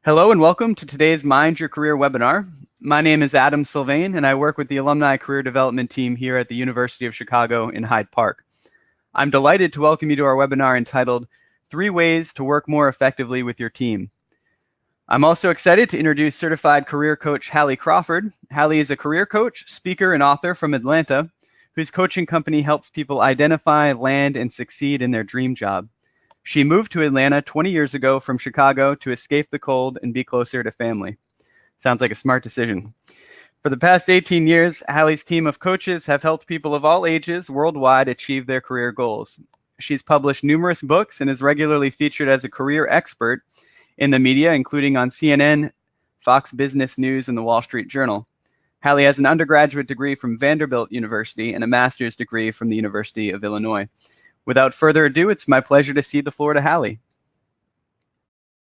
Hello and welcome to today's Mind Your Career webinar. My name is Adam Sylvain and I work with the Alumni Career Development Team here at the University of Chicago in Hyde Park. I'm delighted to welcome you to our webinar entitled 3 Ways to Work More Effectively with Your Team. I'm also excited to introduce certified career coach Hallie Crawford. Hallie is a career coach, speaker, and author from Atlanta, whose coaching company helps people identify, land, and succeed in their dream job. She moved to Atlanta 20 years ago from Chicago to escape the cold and be closer to family. Sounds like a smart decision. For the past 18 years, Hallie's team of coaches have helped people of all ages worldwide achieve their career goals. She's published numerous books and is regularly featured as a career expert in the media, including on CNN, Fox Business News, and the Wall Street Journal. Hallie has an undergraduate degree from Vanderbilt University and a master's degree from the University of Illinois. Without further ado, it's my pleasure to cede the floor to Hallie.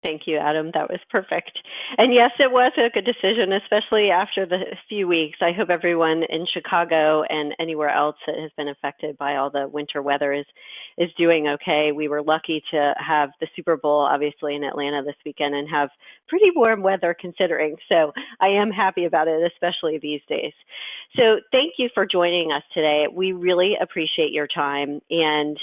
Thank you, Adam. That was perfect. And yes, it was a good decision, especially after the few weeks. I hope everyone in Chicago and anywhere else that has been affected by all the winter weather is doing okay. We were lucky to have the Super Bowl, obviously, in Atlanta this weekend and have pretty warm weather considering. So I am happy about it, especially these days. So thank you for joining us today. We really appreciate your time. And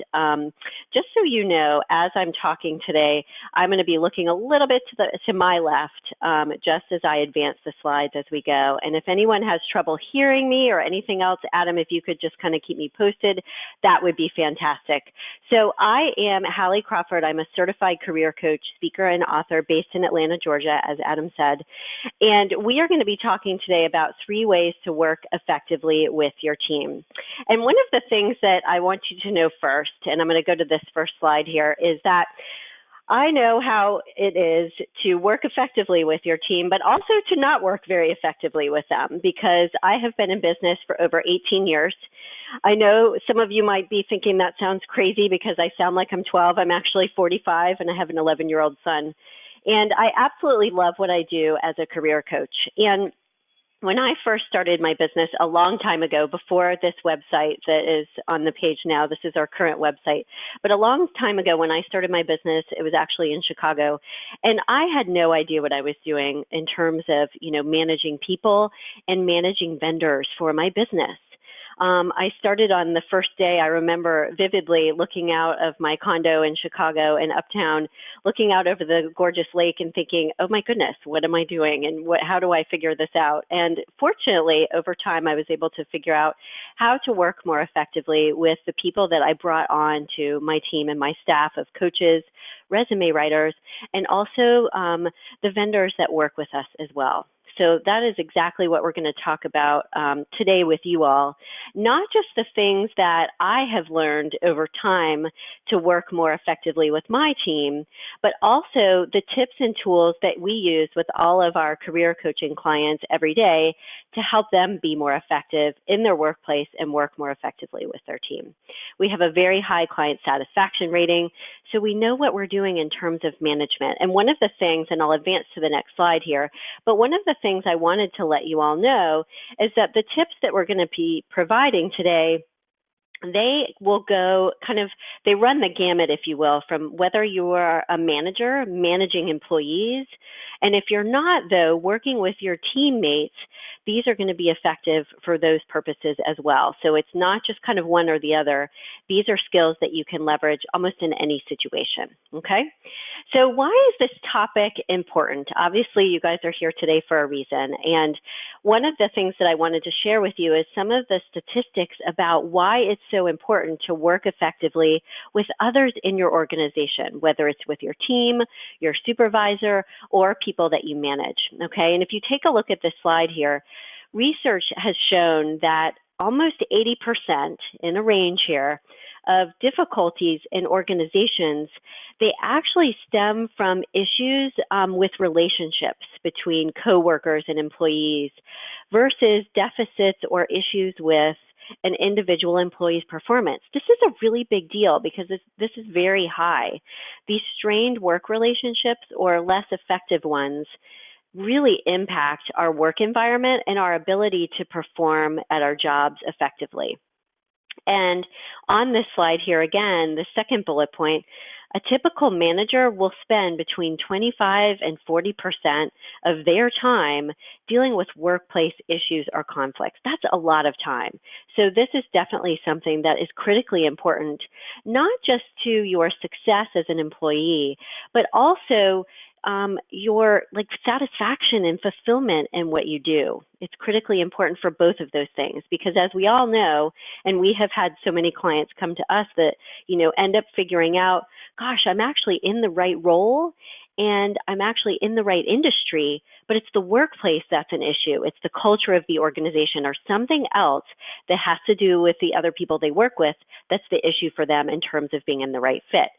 just so you know, as I'm talking today, I'm going to be looking a little bit to my left, just as I advance the slides as we go. And if anyone has trouble hearing me or anything else, Adam, if you could just kind of keep me posted, that would be fantastic. So I am Hallie Crawford. I'm a certified career coach, speaker, and author based in Atlanta, Georgia, as Adam said. And we are going to be talking today about 3 ways to work effectively with your team. And one of the things that I want you to know first, and I'm going to go to this first slide here, is that I know how it is to work effectively with your team, but also to not work very effectively with them, because I have been in business for over 18 years. I know some of you might be thinking that sounds crazy because I sound like I'm 12. I'm actually 45 and I have an 11-year-old son. And I absolutely love what I do as a career coach. And when I first started my business a long time ago, before this website that is on the page now, this is our current website, but a long time ago when I started my business, it was actually in Chicago, and I had no idea what I was doing in terms of, managing people and managing vendors for my business. I started on the first day. I remember vividly looking out of my condo in Chicago and uptown, looking out over the gorgeous lake and thinking, oh my goodness, what am I doing? And how do I figure this out? And fortunately, over time, I was able to figure out how to work more effectively with the people that I brought on to my team and my staff of coaches, resume writers, and also the vendors that work with us as well. So that is exactly what we're going to talk about today with you all. Not just the things that I have learned over time to work more effectively with my team, but also the tips and tools that we use with all of our career coaching clients every day to help them be more effective in their workplace and work more effectively with their team. We have a very high client satisfaction rating, so we know what we're doing in terms of management. And one of the things, and I'll advance to the next slide here, but one of the things I wanted to let you all know is that the tips that we're going to be providing today, they will go they run the gamut, if you will, from whether you are a manager, managing employees, and if you're not, though, working with your teammates, these are going to be effective for those purposes as well. So it's not just kind of one or the other. These are skills that you can leverage almost in any situation, okay? So why is this topic important? Obviously, you guys are here today for a reason. And one of the things that I wanted to share with you is some of the statistics about why it's so important to work effectively with others in your organization, whether it's with your team, your supervisor, or people that you manage, okay? And if you take a look at this slide here, research has shown that almost 80%, in a range here, of difficulties in organizations, they actually stem from issues with relationships between coworkers and employees versus deficits or issues with an individual employee's performance. This is a really big deal because this is very high. These strained work relationships or less effective ones really impact our work environment and our ability to perform at our jobs effectively. And on this slide here again, the second bullet point, A typical manager will spend between 25 and 40% of their time dealing with workplace issues or conflicts. That's a lot of time. So this is definitely something that is critically important, not just to your success as an employee, but also your satisfaction and fulfillment in what you do. It's critically important for both of those things, because as we all know, and we have had so many clients come to us that, end up figuring out, gosh, I'm actually in the right role and I'm actually in the right industry, but it's the workplace that's an issue. It's the culture of the organization or something else that has to do with the other people they work with that's the issue for them in terms of being in the right fit.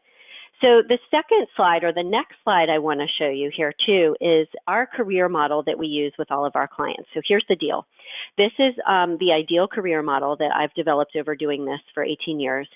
So the second slide, or the next slide I want to show you here too, is our career model that we use with all of our clients. So here's the deal. This is the ideal career model that I've developed over doing this for 18 years.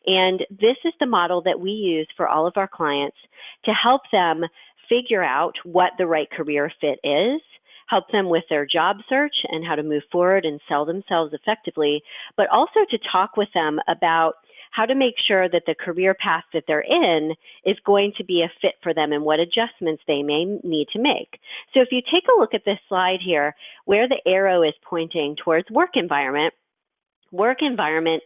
And this is the model that we use for all of our clients to help them figure out what the right career fit is, help them with their job search and how to move forward and sell themselves effectively, but also to talk with them about how to make sure that the career path that they're in is going to be a fit for them and what adjustments they may need to make. So if you take a look at this slide here, where the arrow is pointing towards work environment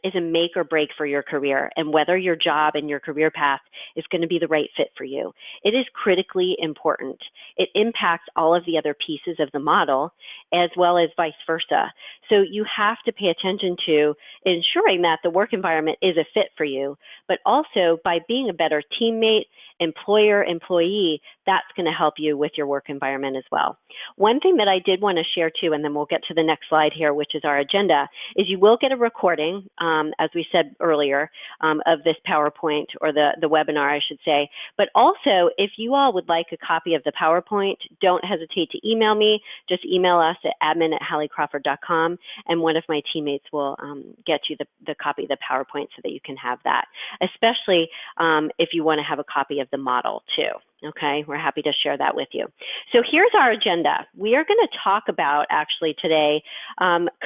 is a make or break for your career and whether your job and your career path is going to be the right fit for you. It is critically important. It impacts all of the other pieces of the model as well as vice versa. So you have to pay attention to ensuring that the work environment is a fit for you, but also by being a better teammate, employer, employee, that's going to help you with your work environment as well. One thing that I did want to share too, and then we'll get to the next slide here, which is our agenda, is you will get a recording, as we said earlier, of this PowerPoint or the webinar, I should say. But also, if you all would like a copy of the PowerPoint, don't hesitate to email me. Just email us at admin@halliecrawford.com, and one of my teammates will get you the copy of the PowerPoint so that you can have that, especially if you want to have a copy of the model too. Okay, we're happy to share that with you. So here's our agenda. We are going to talk about actually today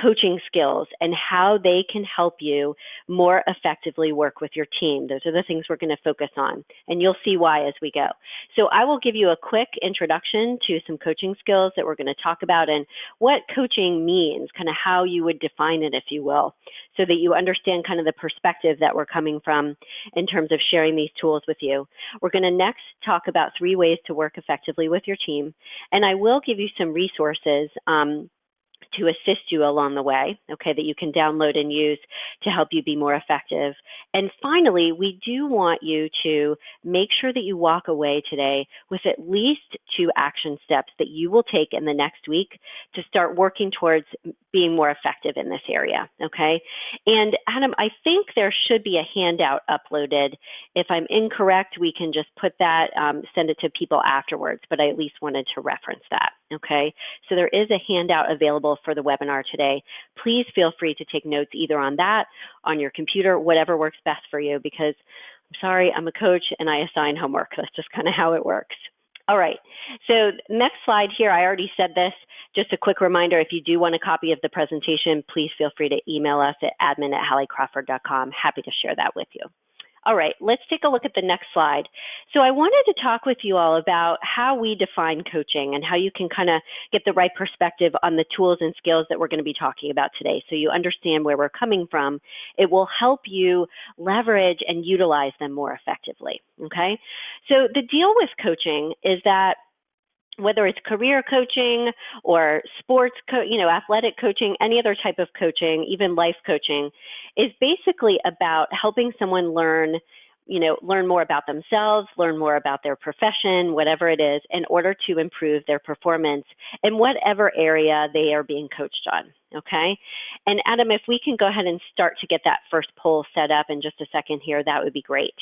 coaching skills and how they can help you more effectively work with your team. Those are the things we're going to focus on, and you'll see why as we go. So I will give you a quick introduction to some coaching skills that we're going to talk about and what coaching means, kind of how you would define it, if you will, so that you understand kind of the perspective that we're coming from in terms of sharing these tools with you. We're going to next talk about 3 ways to work effectively with your team, and I will give you some resources to assist you along the way, okay, that you can download and use to help you be more effective. And finally, we do want you to make sure that you walk away today with at least 2 action steps that you will take in the next week to start working towards being more effective in this area, okay? And Adam, I think there should be a handout uploaded. If I'm incorrect, we can just put that, send it to people afterwards, but I at least wanted to reference that, okay? So there is a handout available for the webinar today. Please feel free to take notes either on that, on your computer, whatever works best for you, because I'm sorry, I'm a coach and I assign homework. That's just kind of how it works. All right, so next slide here, I already said this, just a quick reminder, if you do want a copy of the presentation, please feel free to email us at admin@halliecrawford.com. Happy to share that with you. All right, let's take a look at the next slide. So I wanted to talk with you all about how we define coaching and how you can kind of get the right perspective on the tools and skills that we're going to be talking about today so you understand where we're coming from. It will help you leverage and utilize them more effectively, okay? So the deal with coaching is that whether it's career coaching or sports, athletic coaching, any other type of coaching, even life coaching, is basically about helping someone learn more about themselves, learn more about their profession, whatever it is, in order to improve their performance in whatever area they are being coached on, okay? And Adam, if we can go ahead and start to get that first poll set up in just a second here, that would be great.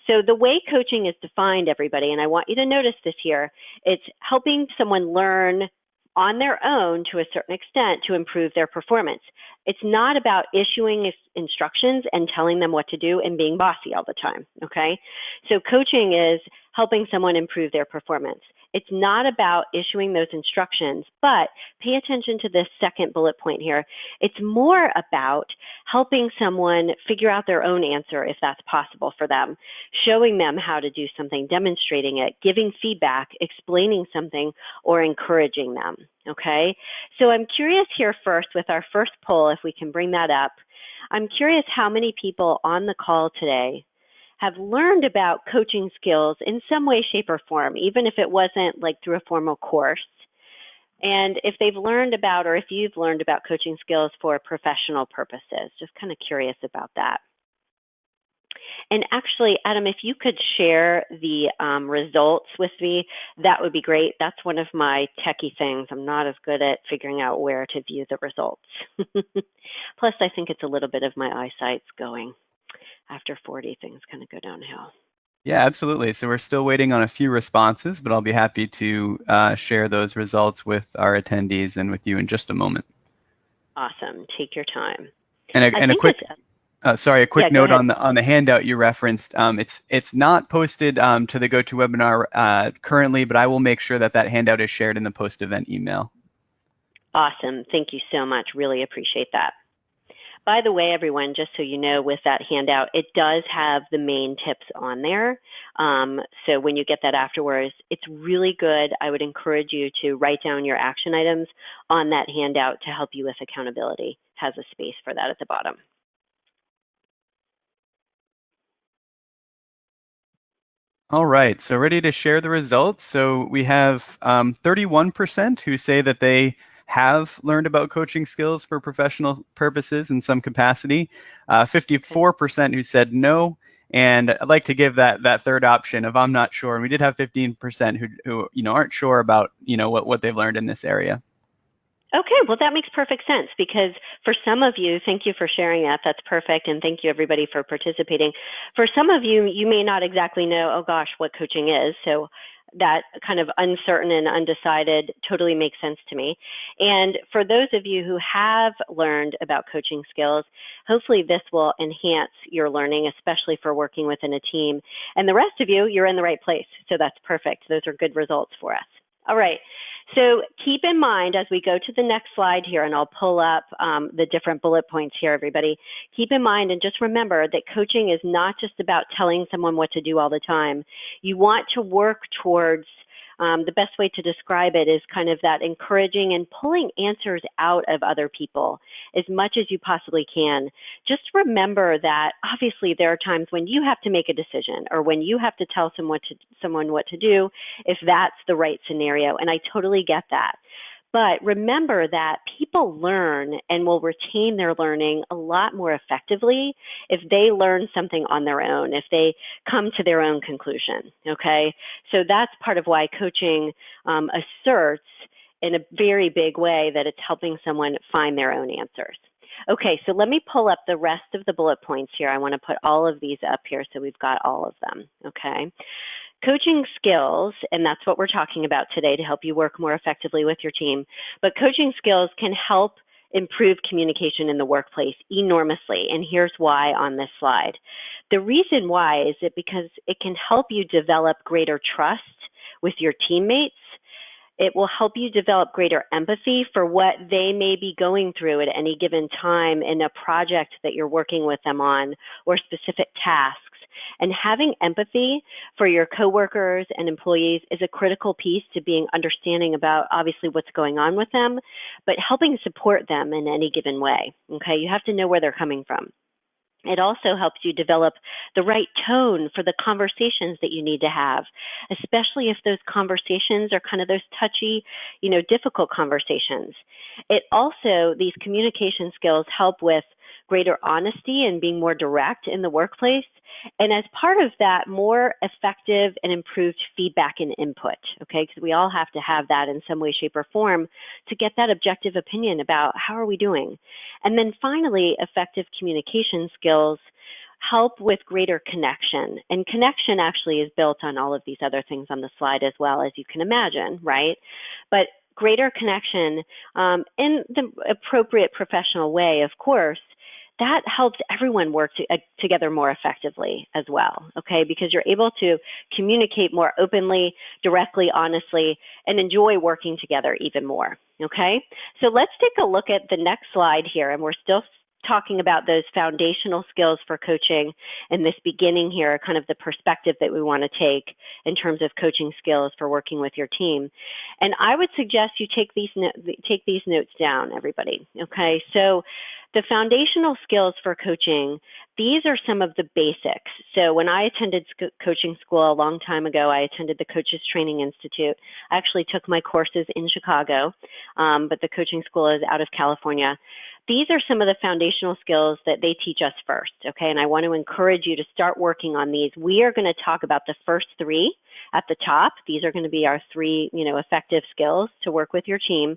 So the way coaching is defined, everybody, and I want you to notice this here, it's helping someone learn on their own to a certain extent to improve their performance. It's not about issuing instructions and telling them what to do and being bossy all the time, okay? So coaching is helping someone improve their performance. It's not about issuing those instructions, but pay attention to this second bullet point here. It's more about helping someone figure out their own answer if that's possible for them, showing them how to do something, demonstrating it, giving feedback, explaining something, or encouraging them, okay? So I'm curious here first with our first poll, if we can bring that up. I'm curious how many people on the call today have learned about coaching skills in some way, shape, or form, even if it wasn't like through a formal course. And if they've learned about, or if you've learned about coaching skills for professional purposes, just kind of curious about that. And actually, Adam, if you could share the results with me, that would be great. That's one of my techie things. I'm not as good at figuring out where to view the results. Plus, I think it's a little bit of my eyesight's going. After 40, things kind of go downhill. Yeah, absolutely. So we're still waiting on a few responses, but I'll be happy to share those results with our attendees and with you in just a moment. Awesome. Take your time. And a quick, sorry, a quick yeah, note on the handout you referenced. It's not posted to the GoToWebinar currently, but I will make sure that that handout is shared in the post-event email. Awesome. Thank you so much. Really appreciate that. By the way, everyone, just so you know, with that handout, it does have the main tips on there. So when you get that afterwards, it's really good. I would encourage you to write down your action items on that handout to help you with accountability. It has a space for that at the bottom. All right, so ready to share the results. So we have 31% who say that they have learned about coaching skills for professional purposes in some capacity, 54% who said no, and I'd like to give that third option of I'm not sure. And we did have 15% who aren't sure about what they've learned in this area. Okay, well, that makes perfect sense because for some of you, thank you for sharing that. That's perfect. And thank you, everybody, for participating. For some of you, you may not exactly know, oh, gosh, what coaching is. So that kind of uncertain and undecided totally makes sense to me. And for those of you who have learned about coaching skills, hopefully this will enhance your learning, especially for working within a team. And the rest of you, you're in the right place. So that's perfect. Those are good results for us. All right. So keep in mind as we go to the next slide here, and I'll pull up the different bullet points here, everybody. Keep in mind and just remember that coaching is not just about telling someone what to do all the time. You want to work towards the best way to describe it is kind of that encouraging and pulling answers out of other people as much as you possibly can. Just remember that obviously there are times when you have to make a decision or when you have to tell someone what to do if that's the right scenario, and I totally get that. But remember that people learn and will retain their learning a lot more effectively if they learn something on their own, if they come to their own conclusion, okay? So that's part of why coaching asserts in a very big way that it's helping someone find their own answers. Okay, so let me pull up the rest of the bullet points here. I want to put all of these up here so we've got all of them, okay? Coaching skills, and that's what we're talking about today to help you work more effectively with your team, but coaching skills can help improve communication in the workplace enormously, and here's why on this slide. The reason why is that because it can help you develop greater trust with your teammates. It will help you develop greater empathy for what they may be going through at any given time in a project that you're working with them on or specific tasks. And having empathy for your coworkers and employees is a critical piece to being understanding about obviously what's going on with them, but helping support them in any given way. Okay, you have to know where they're coming from. It also helps you develop the right tone for the conversations that you need to have, especially if those conversations are kind of those touchy, difficult conversations. It also, these communication skills help with greater honesty and being more direct in the workplace. And as part of that, more effective and improved feedback and input, okay? Because we all have to have that in some way, shape, or form to get that objective opinion about how are we doing. And then finally, effective communication skills help with greater connection. And connection actually is built on all of these other things on the slide as well, as you can imagine, right? But greater connection in the appropriate professional way, of course, that helps everyone work together more effectively as well, okay? Because you're able to communicate more openly, directly, honestly, and enjoy working together even more, okay? So let's take a look at the next slide here, and we're still talking about those foundational skills for coaching in this beginning here, kind of the perspective that we want to take in terms of coaching skills for working with your team. And I would suggest you take these notes down, everybody, okay? So the foundational skills for coaching, these are some of the basics. So when I attended coaching school a long time ago, I attended the Coaches Training Institute. I actually took my courses in Chicago, but the coaching school is out of California. These are some of the foundational skills that they teach us first, okay? And I want to encourage you to start working on these. We are going to talk about the first three at the top. These are going to be our three, effective skills to work with your team.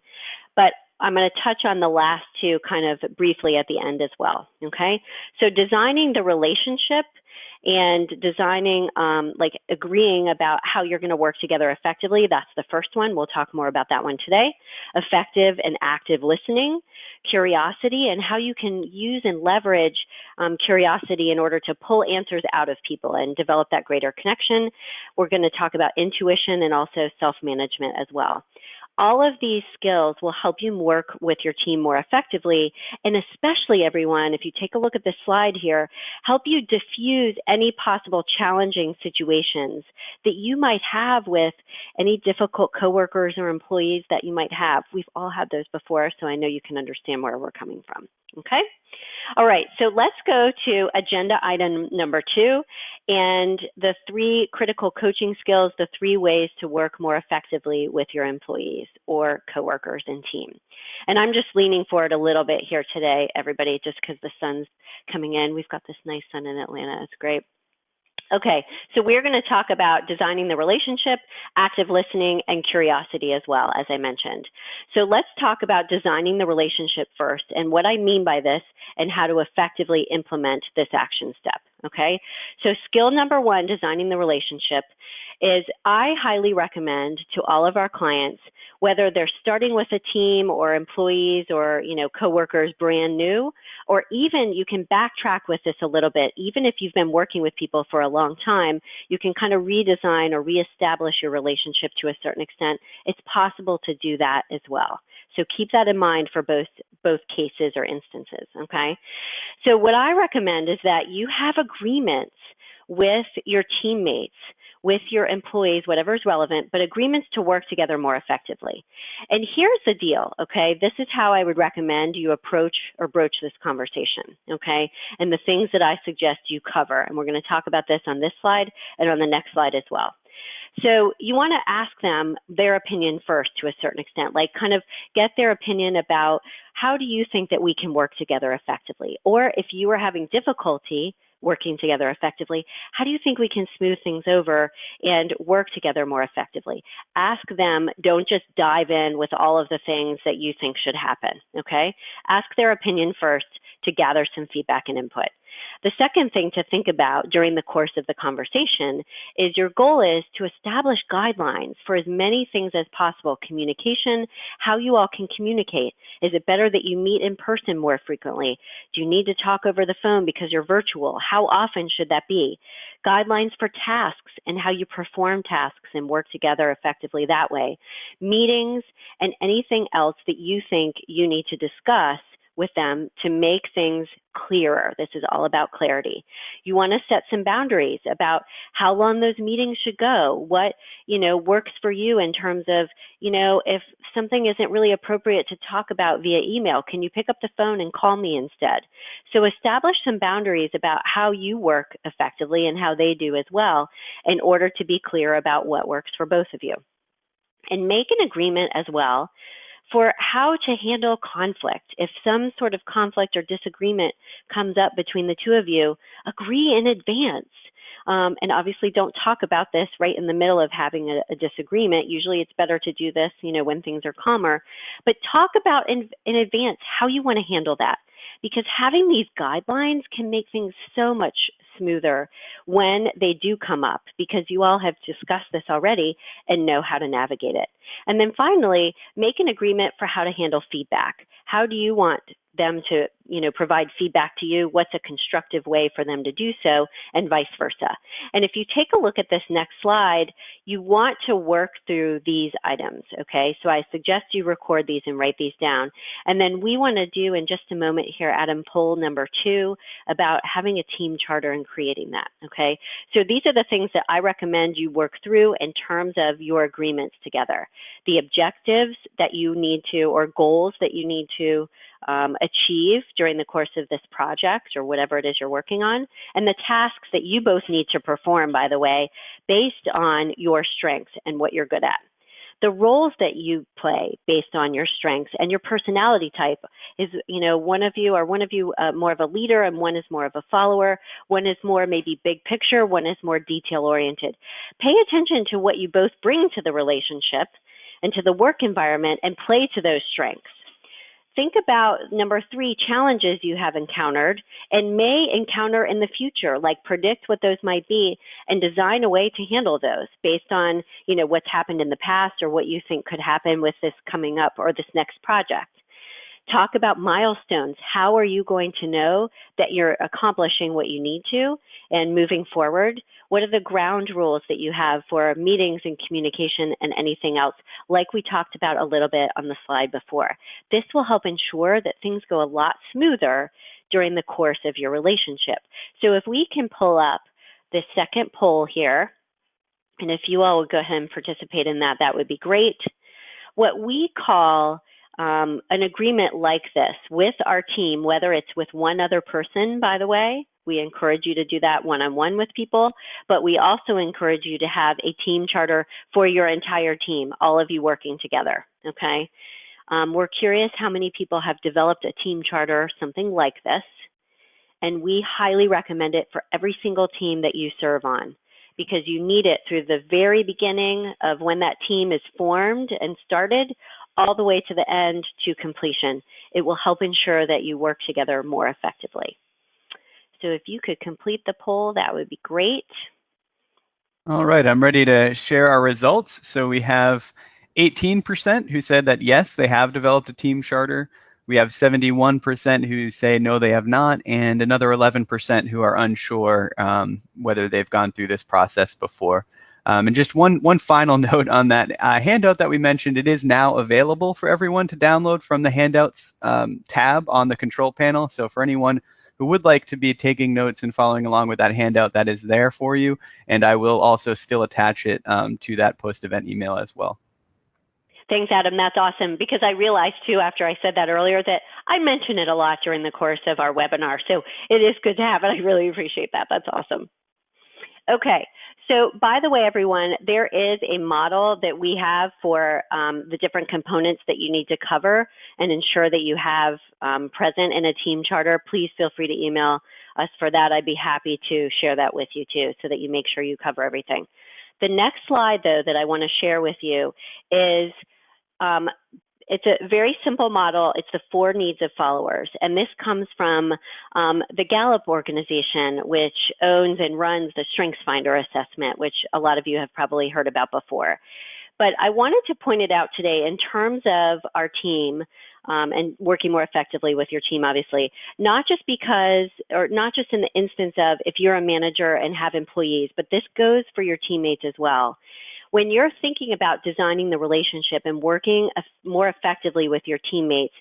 But I'm going to touch on the last two kind of briefly at the end as well, okay? So designing the relationship and designing, agreeing about how you're going to work together effectively, that's the first one. We'll talk more about that one today. Effective and active listening, curiosity, and how you can use and leverage curiosity in order to pull answers out of people and develop that greater connection. We're going to talk about intuition and also self-management as well. All of these skills will help you work with your team more effectively, and especially, everyone, if you take a look at this slide here, help you diffuse any possible challenging situations that you might have with any difficult coworkers or employees that you might have. We've all had those before, so I know you can understand where we're coming from, okay? All right, so let's go to agenda item number 2 and the 3 critical coaching skills, the 3 ways to work more effectively with your employees or coworkers and team. And I'm just leaning forward a little bit here today, everybody, just because the sun's coming in. We've got this nice sun in Atlanta. It's great. Okay, so we're going to talk about designing the relationship, active listening, and curiosity as well, as I mentioned. So let's talk about designing the relationship first and what I mean by this and how to effectively implement this action step, okay? So skill number 1, designing the relationship, is I highly recommend to all of our clients, whether they're starting with a team or employees or, coworkers brand new, or even you can backtrack with this a little bit. Even if you've been working with people for a long time, you can kind of redesign or reestablish your relationship to a certain extent. It's possible to do that as well. So keep that in mind for both cases or instances, okay? So what I recommend is that you have agreements with your teammates, with your employees, whatever is relevant, but agreements to work together more effectively. And here's the deal, okay? This is how I would recommend you approach or broach this conversation, okay? And the things that I suggest you cover. And we're going to talk about this on this slide and on the next slide as well. So you want to ask them their opinion first to a certain extent, like kind of get their opinion about how do you think that we can work together effectively? Or if you are having difficulty working together effectively, how do you think we can smooth things over and work together more effectively? Ask them, don't just dive in with all of the things that you think should happen, okay? Ask their opinion first to gather some feedback and input. The second thing to think about during the course of the conversation is your goal is to establish guidelines for as many things as possible. Communication, how you all can communicate. Is it better that you meet in person more frequently? Do you need to talk over the phone because you're virtual? How often should that be? Guidelines for tasks and how you perform tasks and work together effectively that way. Meetings and anything else that you think you need to discuss with them to make things clearer. This is all about clarity. You want to set some boundaries about how long those meetings should go, what, works for you in terms of, if something isn't really appropriate to talk about via email, can you pick up the phone and call me instead? So establish some boundaries about how you work effectively and how they do as well in order to be clear about what works for both of you. And make an agreement as well for how to handle conflict. If some sort of conflict or disagreement comes up between the two of you, agree in advance. And obviously don't talk about this right in the middle of having a disagreement. Usually it's better to do this, when things are calmer. But talk about in advance how you want to handle that. Because having these guidelines can make things so much smoother when they do come up, because you all have discussed this already and know how to navigate it. And then finally, make an agreement for how to handle feedback. How do you want them to, provide feedback to you, what's a constructive way for them to do so, and vice versa. And if you take a look at this next slide, you want to work through these items, okay? So I suggest you record these and write these down. And then we want to do in just a moment here, Adam, poll number 2 about having a team charter and creating that, okay? So these are the things that I recommend you work through in terms of your agreements together. The objectives that you need to, or goals that you need to achieve during the course of this project or whatever it is you're working on, and the tasks that you both need to perform, by the way, based on your strengths and what you're good at. The roles that you play based on your strengths and your personality type is, one of you more of a leader and one is more of a follower, one is more maybe big picture, one is more detail oriented. Pay attention to what you both bring to the relationship and to the work environment and play to those strengths. Think about number 3, challenges you have encountered and may encounter in the future, like predict what those might be and design a way to handle those based on, what's happened in the past or what you think could happen with this coming up or this next project. Talk about milestones. How are you going to know that you're accomplishing what you need to and moving forward? What are the ground rules that you have for meetings and communication and anything else, like we talked about a little bit on the slide before? This will help ensure that things go a lot smoother during the course of your relationship. So if we can pull up the second poll here, and if you all would go ahead and participate in that, that would be great. What we call an agreement like this with our team, whether it's with one other person, by the way, we encourage you to do that one-on-one with people, but we also encourage you to have a team charter for your entire team, all of you working together, okay? We're curious how many people have developed a team charter, something like this, and we highly recommend it for every single team that you serve on, because you need it through the very beginning of when that team is formed and started, all the way to the end to completion. It will help ensure that you work together more effectively. So if you could complete the poll, that would be great. All right, I'm ready to share our results. So we have 18% who said that yes, they have developed a team charter. We have 71% who say no, they have not, and another 11% who are unsure whether they've gone through this process before. And just one final note on that handout that we mentioned, it is now available for everyone to download from the handouts tab on the control panel. So for anyone who would like to be taking notes and following along with that handout, that is there for you. And I will also still attach it to that post-event email as well. Thanks, Adam. That's awesome, because I realized too after I said that earlier that I mention it a lot during the course of our webinar. So it is good to have it. I really appreciate that. That's awesome. Okay. So by the way, everyone, there is a model that we have for the different components that you need to cover and ensure that you have present in a team charter. Please feel free to email us for that. I'd be happy to share that with you too, so that you make sure you cover everything. The next slide, though, that I want to share with you is it's a very simple model. It's the 4 needs of followers. And this comes from the Gallup organization, which owns and runs the Strengths Finder assessment, which a lot of you have probably heard about before. But I wanted to point it out today in terms of our team and working more effectively with your team, obviously, not just because, or not just in the instance of if you're a manager and have employees, but this goes for your teammates as well. When you're thinking about designing the relationship and working more effectively with your teammates,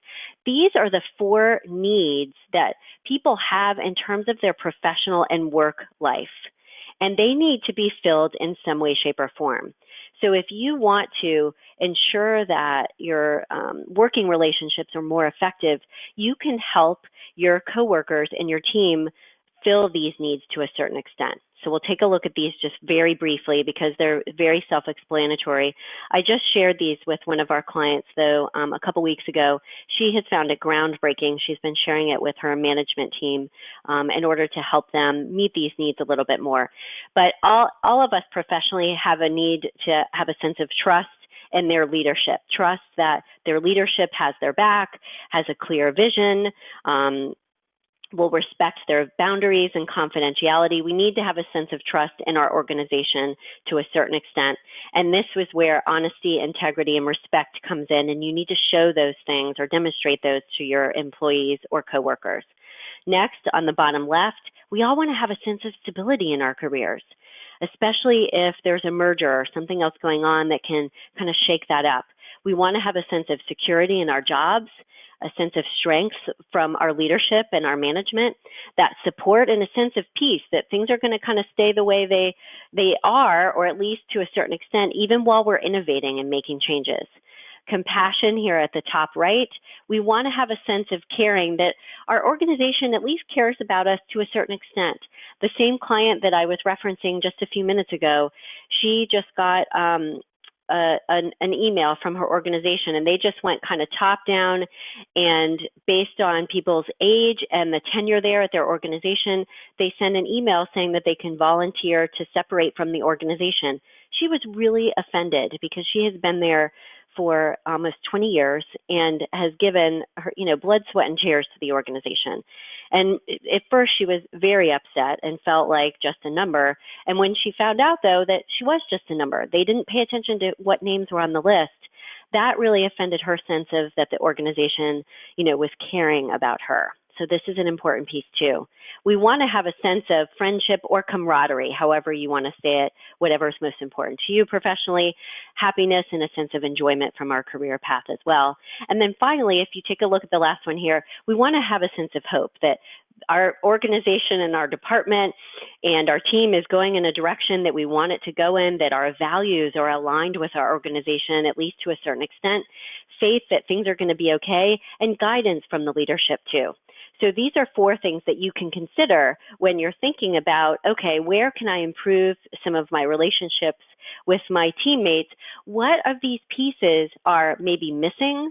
these are the 4 needs that people have in terms of their professional and work life. And they need to be filled in some way, shape, or form. So if you want to ensure that your working relationships are more effective, you can help your coworkers and your team fill these needs to a certain extent. So we'll take a look at these just very briefly because they're very self-explanatory. I just shared these with one of our clients, though, a couple weeks ago. She has found it groundbreaking. She's been sharing it with her management team in order to help them meet these needs a little bit more. But all of us professionally have a need to have a sense of trust in their leadership, trust that their leadership has their back, has a clear vision, We'll respect their boundaries and confidentiality. We need to have a sense of trust in our organization to a certain extent. And this was where honesty, integrity, and respect comes in. And you need to show those things or demonstrate those to your employees or coworkers. Next, on the bottom left, we all want to have a sense of stability in our careers, especially if there's a merger or something else going on that can kind of shake that up. We want to have a sense of security in our jobs, a sense of strength from our leadership and our management, that support and a sense of peace, that things are going to kind of stay the way they are, or at least to a certain extent, even while we're innovating and making changes. Compassion here at the top right, we want to have a sense of caring that our organization at least cares about us to a certain extent. The same client that I was referencing just a few minutes ago, she just got an email from her organization, and they just went kind of top down, and based on people's age and the tenure there at their organization, they send an email saying that they can volunteer to separate from the organization. She was really offended because she has been there for almost 20 years and has given her, blood, sweat, and tears to the organization. And at first she was very upset and felt like just a number. And when she found out, though, that she was just a number, they didn't pay attention to what names were on the list, that really offended her sense of that the organization, was caring about her. So this is an important piece too. We want to have a sense of friendship or camaraderie, however you want to say it, whatever is most important to you professionally, happiness and a sense of enjoyment from our career path as well. And then finally, if you take a look at the last one here, we want to have a sense of hope that our organization and our department and our team is going in a direction that we want it to go in, that our values are aligned with our organization, at least to a certain extent, faith that things are going to be okay, and guidance from the leadership too. So these are 4 things that you can consider when you're thinking about, okay, where can I improve some of my relationships with my teammates? What of these pieces are maybe missing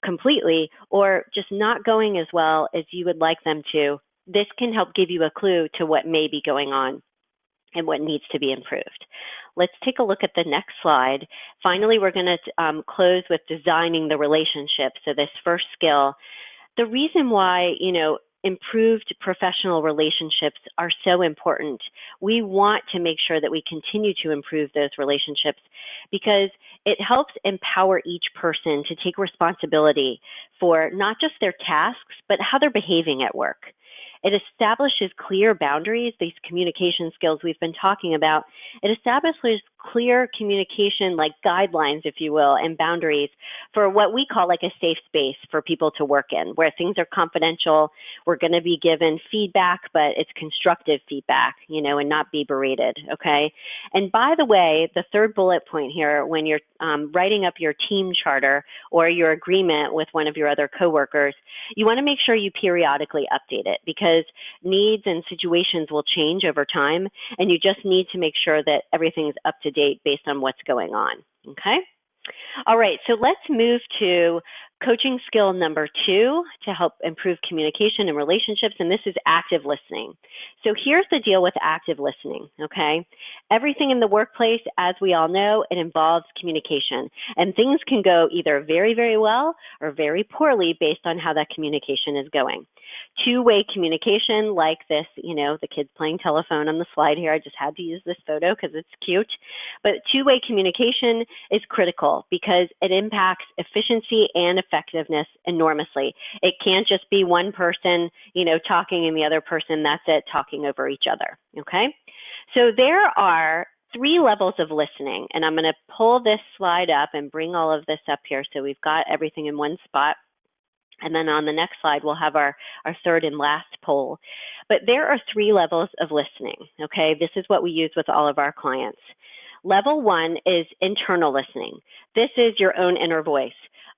completely or just not going as well as you would like them to? This can help give you a clue to what may be going on and what needs to be improved. Let's take a look at the next slide. Finally, we're going to close with designing the relationship. So this first skill, the reason why, improved professional relationships are so important. We want to make sure that we continue to improve those relationships because it helps empower each person to take responsibility for not just their tasks, but how they're behaving at work. It establishes clear boundaries, these communication skills we've been talking about. It establishes clear communication, like guidelines, if you will, and boundaries for what we call like a safe space for people to work in, where things are confidential. We're going to be given feedback, but it's constructive feedback, and not be berated, okay? And by the way, the third bullet point here, when you're writing up your team charter or your agreement with one of your other coworkers, you want to make sure you periodically update it because needs and situations will change over time, and you just need to make sure that everything is up to date based on what's going on, okay? All right, so let's move to coaching skill number 2 to help improve communication and relationships, and this is active listening. So here's the deal with active listening, okay? Everything in the workplace, as we all know, it involves communication, and things can go either very, very well or very poorly based on how that communication is going. Two-way communication like this, the kids playing telephone on the slide here, I just had to use this photo because it's cute, but two-way communication is critical because it impacts efficiency and effectiveness enormously. It can't just be one person, talking and the other person, that's it, talking over each other, okay? So there are 3 levels of listening, and I'm going to pull this slide up and bring all of this up here so we've got everything in one spot. And then on the next slide, we'll have our third and last poll. But there are 3 levels of listening, okay? This is what we use with all of our clients. Level 1 is internal listening. This is your own inner voice.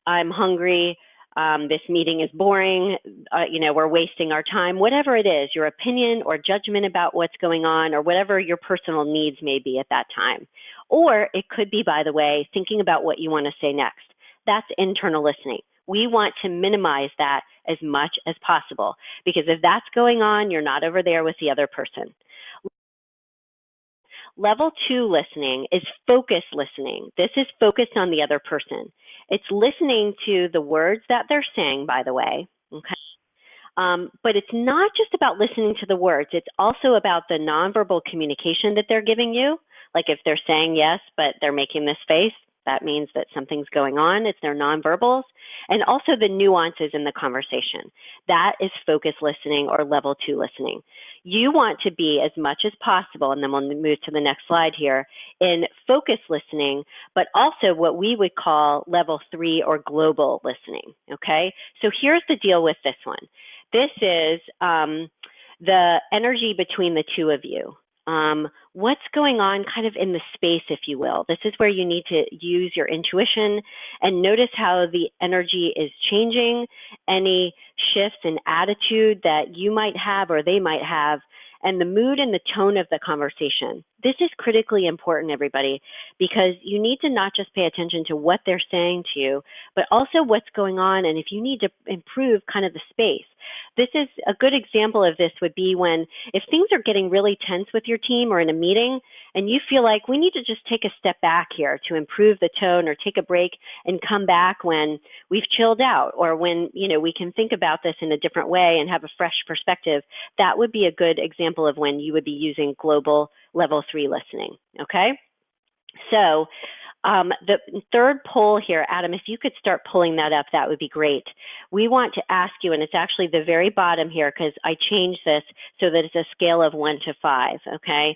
I'm hungry. This meeting is boring. We're wasting our time. Whatever it is, your opinion or judgment about what's going on or whatever your personal needs may be at that time. Or it could be, by the way, thinking about what you want to say next. That's internal listening. We want to minimize that as much as possible because if that's going on, you're not over there with the other person. Level 2 listening is focused listening. This is focused on the other person. It's listening to the words that they're saying, by the way, okay? But it's not just about listening to the words. It's also about the nonverbal communication that they're giving you. Like if they're saying yes, but they're making this face, that means that something's going on. It's their nonverbals. And also the nuances in the conversation. That is focused listening or level 2 listening. You want to be as much as possible, and then we'll move to the next slide here, in focused listening, but also what we would call level 3 or global listening, okay? So here's the deal with this one. This is the energy between the two of you. What's going on kind of in the space, if you will. This is where you need to use your intuition and notice how the energy is changing, any shifts in attitude that you might have or they might have, and the mood and the tone of the conversation. This is critically important, everybody, because you need to not just pay attention to what they're saying to you, but also what's going on and if you need to improve kind of the space. This is a good example of this would be when if things are getting really tense with your team or in a meeting and you feel like we need to just take a step back here to improve the tone or take a break and come back when we've chilled out or when, you know, we can think about this in a different way and have a fresh perspective, that would be a good example of when you would be using global level 3 listening, okay? So the third poll here, Adam, if you could start pulling that up, that would be great. We want to ask you, and it's actually the very bottom here because I changed this so that it's a scale of 1 to 5, okay?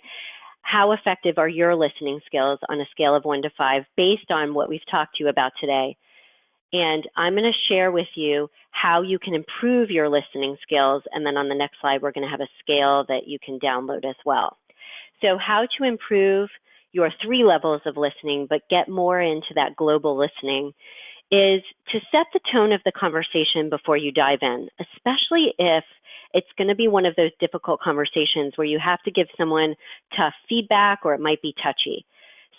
How effective are your listening skills on a scale of 1 to 5 based on what we've talked to you about today? And I'm going to share with you how you can improve your listening skills. And then on the next slide, we're going to have a scale that you can download as well. So how to improve your 3 levels of listening, but get more into that global listening, is to set the tone of the conversation before you dive in, especially if it's going to be one of those difficult conversations where you have to give someone tough feedback or it might be touchy.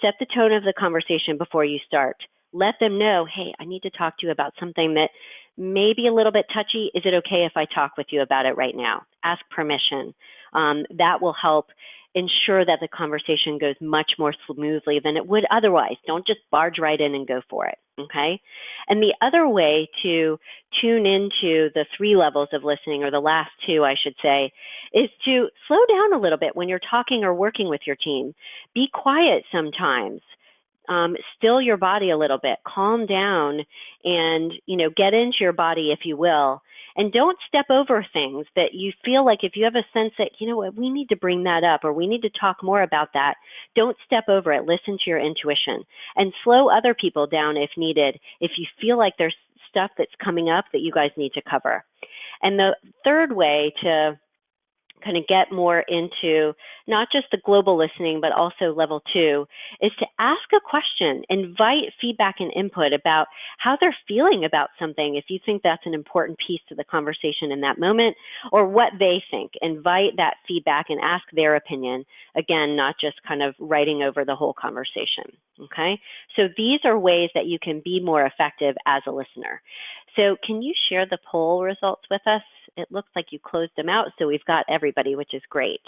Set the tone of the conversation before you start. Let them know, hey, I need to talk to you about something that may be a little bit touchy. Is it okay if I talk with you about it right now? Ask permission. That will help ensure that the conversation goes much more smoothly than it would otherwise. Don't just barge right in and go for it, okay? And the other way to tune into the 3 levels of listening, or the last 2, I should say, is to slow down a little bit when you're talking or working with your team. Be quiet sometimes. Still your body a little bit, calm down, and, you know, get into your body, if you will. And don't step over things that you feel like if you have a sense that, you know what, we need to bring that up or we need to talk more about that, don't step over it. Listen to your intuition and slow other people down if needed, if you feel like there's stuff that's coming up that you guys need to cover. And the third way to kind of get more into not just the global listening, but also level 2, is to ask a question, invite feedback and input about how they're feeling about something. If you think that's an important piece to the conversation in that moment, or what they think, invite that feedback and ask their opinion. Again, not just kind of writing over the whole conversation, okay? So these are ways that you can be more effective as a listener. So can you share the poll results with us? It looks like you closed them out, so we've got everybody, which is great.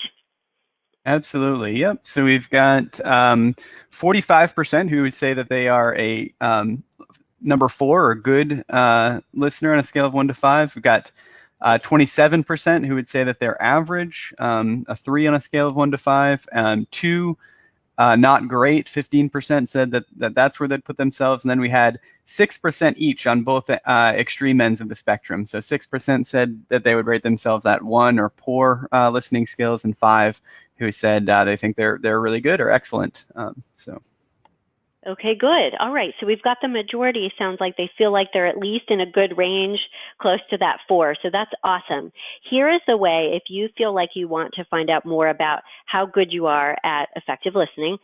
Absolutely. Yep. So we've got 45% who would say that they are a number 4 or good listener on a scale of 1 to 5. We've got 27% who would say that they're average, a 3 on a scale of 1 to 5, 2 not great. 15% said that that's where they'd put themselves. And then we had 6% each on both extreme ends of the spectrum. So 6% said that they would rate themselves at 1 or poor listening skills, and 5 who said they think they're really good or excellent. Okay, good. All right, so we've got the majority. Sounds like they feel like they're at least in a good range, close to that 4. So that's awesome. Here is the way, if you feel like you want to find out more about how good you are at effective listening,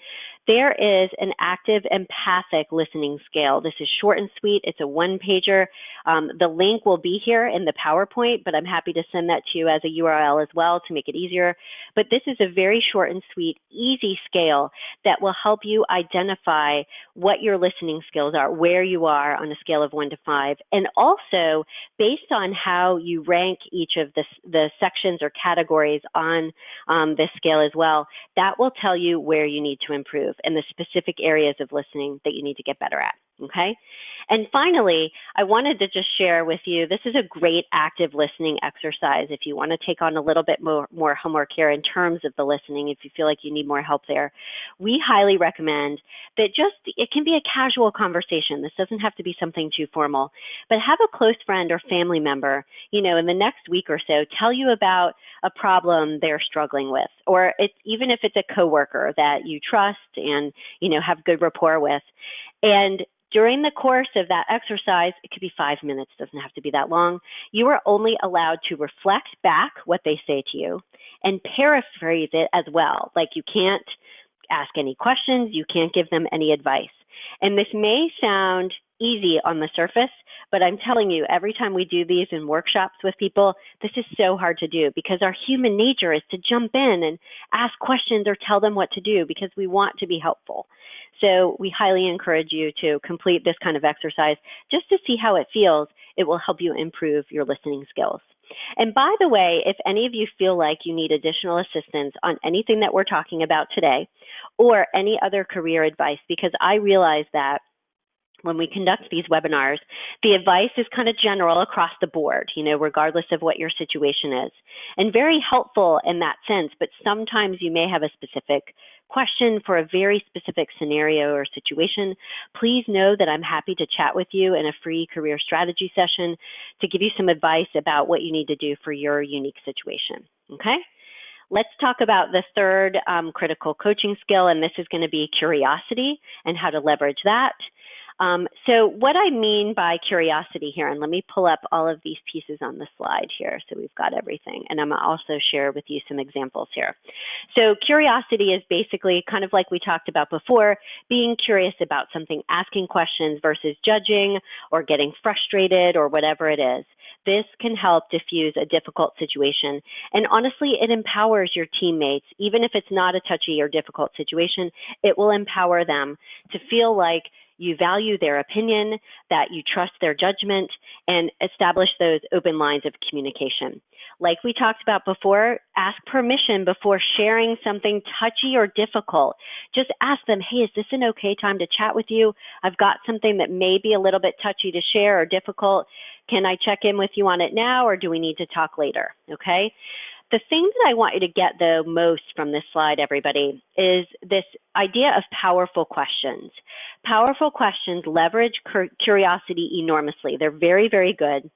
there is an active empathic listening scale. This is short and sweet. It's a 1-pager. The link will be here in the PowerPoint, but I'm happy to send that to you as a URL as well to make it easier. But this is a very short and sweet, easy scale that will help you identify what your listening skills are, where you are on a scale of 1 to 5, and also based on how you rank each of the sections or categories on this scale as well, that will tell you where you need to improve and the specific areas of listening that you need to get better at, okay? And finally, I wanted to just share with you, this is a great active listening exercise if you want to take on a little bit more homework here in terms of the listening, if you feel like you need more help there. We highly recommend that it can be a casual conversation. This doesn't have to be something too formal, but have a close friend or family member, in the next week or so, tell you about a problem they're struggling with, or even if it's a coworker that you trust and, have good rapport with. And during the course of that exercise, it could be 5 minutes, doesn't have to be that long, you are only allowed to reflect back what they say to you and paraphrase it as well. Like, you can't ask any questions, you can't give them any advice. And this may sound easy on the surface, but I'm telling you, every time we do these in workshops with people, this is so hard to do because our human nature is to jump in and ask questions or tell them what to do because we want to be helpful. So we highly encourage you to complete this kind of exercise just to see how it feels. It will help you improve your listening skills. And by the way, if any of you feel like you need additional assistance on anything that we're talking about today or any other career advice, because I realize that when we conduct these webinars, the advice is kind of general across the board, regardless of what your situation is, and very helpful in that sense. But sometimes you may have a specific question for a very specific scenario or situation. Please know that I'm happy to chat with you in a free career strategy session to give you some advice about what you need to do for your unique situation. Okay? Let's talk about the third critical coaching skill, and this is going to be curiosity and how to leverage that. So what I mean by curiosity here, and let me pull up all of these pieces on the slide here so we've got everything, and I'm going to also share with you some examples here. So curiosity is basically kind of like we talked about before, being curious about something, asking questions versus judging or getting frustrated or whatever it is. This can help diffuse a difficult situation, and honestly, it empowers your teammates. Even if it's not a touchy or difficult situation, it will empower them to feel like you value their opinion, that you trust their judgment, and establish those open lines of communication. Like we talked about before, ask permission before sharing something touchy or difficult. Just ask them, hey, is this an okay time to chat with you? I've got something that may be a little bit touchy to share or difficult. Can I check in with you on it now, or do we need to talk later? Okay. The thing that I want you to get the most from this slide, everybody, is this idea of powerful questions. Powerful questions leverage curiosity enormously. They're very, very good.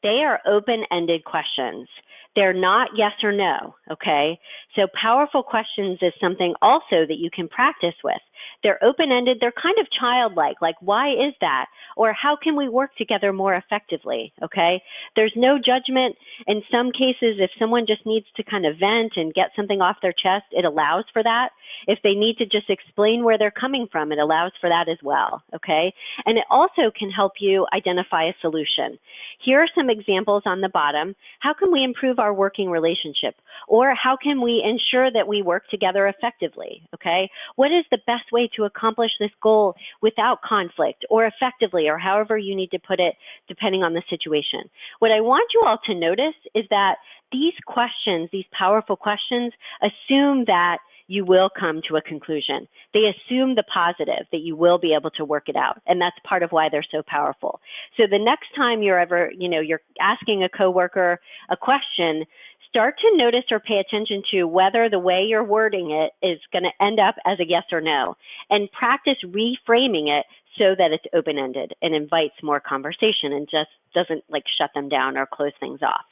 They are open-ended questions. They're not yes or no, okay? So powerful questions is something also that you can practice with. They're open-ended. They're kind of childlike, like, why is that? Or how can we work together more effectively, okay? There's no judgment. In some cases, if someone just needs to kind of vent and get something off their chest, it allows for that. If they need to just explain where they're coming from, it allows for that as well, okay? And it also can help you identify a solution. Here are some examples on the bottom. How can we improve our working relationship? Or how can we ensure that we work together effectively, okay? What is the best way to accomplish this goal without conflict or effectively, or however you need to put it, depending on the situation? What I want you all to notice is that these questions, these powerful questions, assume that you will come to a conclusion. They assume the positive, that you will be able to work it out. And that's part of why they're so powerful. So the next time you're you're asking a coworker a question, start to notice or pay attention to whether the way you're wording it is going to end up as a yes or no, and practice reframing it so that it's open-ended and invites more conversation and just doesn't like shut them down or close things off.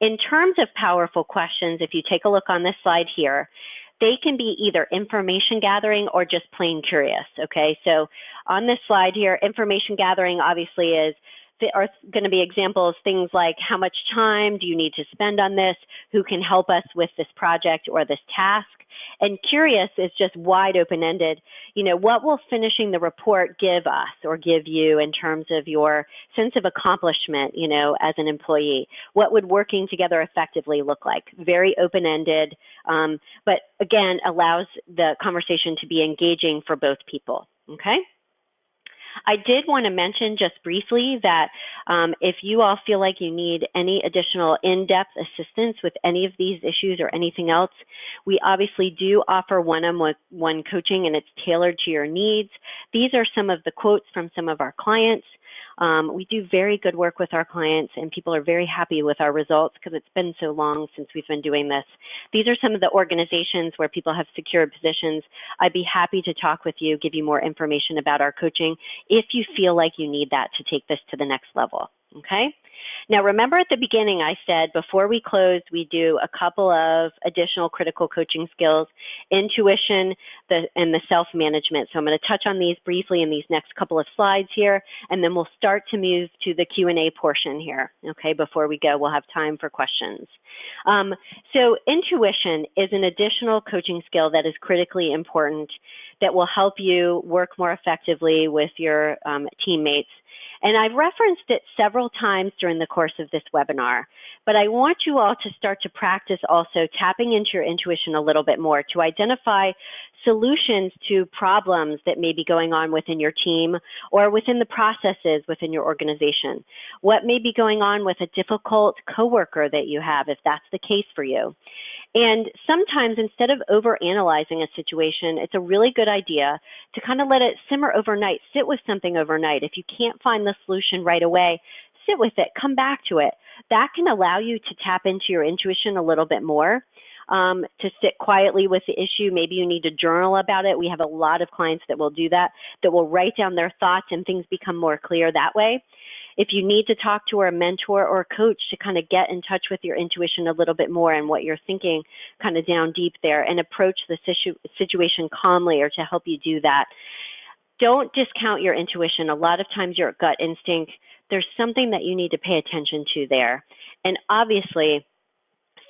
In terms of powerful questions, if you take a look on this slide here, they can be either information gathering or just plain curious, okay? So on this slide here, information gathering obviously are going to be examples, things like how much time do you need to spend on this, who can help us with this project or this task, and curious is just wide open-ended. What will finishing the report give us or give you in terms of your sense of accomplishment, as an employee? What would working together effectively look like? Very open-ended, but again, allows the conversation to be engaging for both people, okay? I did want to mention just briefly that If you all feel like you need any additional in-depth assistance with any of these issues or anything else, we obviously do offer one-on-one coaching, and it's tailored to your needs. These are some of the quotes from some of our clients. We do very good work with our clients, and people are very happy with our results because it's been so long since we've been doing this. These are some of the organizations where people have secured positions. I'd be happy to talk with you, give you more information about our coaching if you feel like you need that to take this to the next level, okay? Now, remember at the beginning I said before we close, we do a couple of additional critical coaching skills, intuition and the self-management. So I'm going to touch on these briefly in these next couple of slides here, and then we'll start to move to the Q&A portion here, okay? Before we go, we'll have time for questions. So intuition is an additional coaching skill that is critically important that will help you work more effectively with your teammates. And I've referenced it several times during the course of this webinar, but I want you all to start to practice also tapping into your intuition a little bit more to identify solutions to problems that may be going on within your team or within the processes within your organization. What may be going on with a difficult coworker that you have, if that's the case for you. And sometimes instead of overanalyzing a situation, it's a really good idea to kind of let it simmer overnight, sit with something overnight. If you can't find the solution right away, sit with it, come back to it. That can allow you to tap into your intuition a little bit more, to sit quietly with the issue. Maybe you need to journal about it. We have a lot of clients that will do that, that will write down their thoughts and things become more clear that way. If you need to talk to a mentor or a coach to kind of get in touch with your intuition a little bit more and what you're thinking kind of down deep there and approach the situation calmly or to help you do that. Don't discount your intuition. A lot of times your gut instinct, there's something that you need to pay attention to there. And obviously,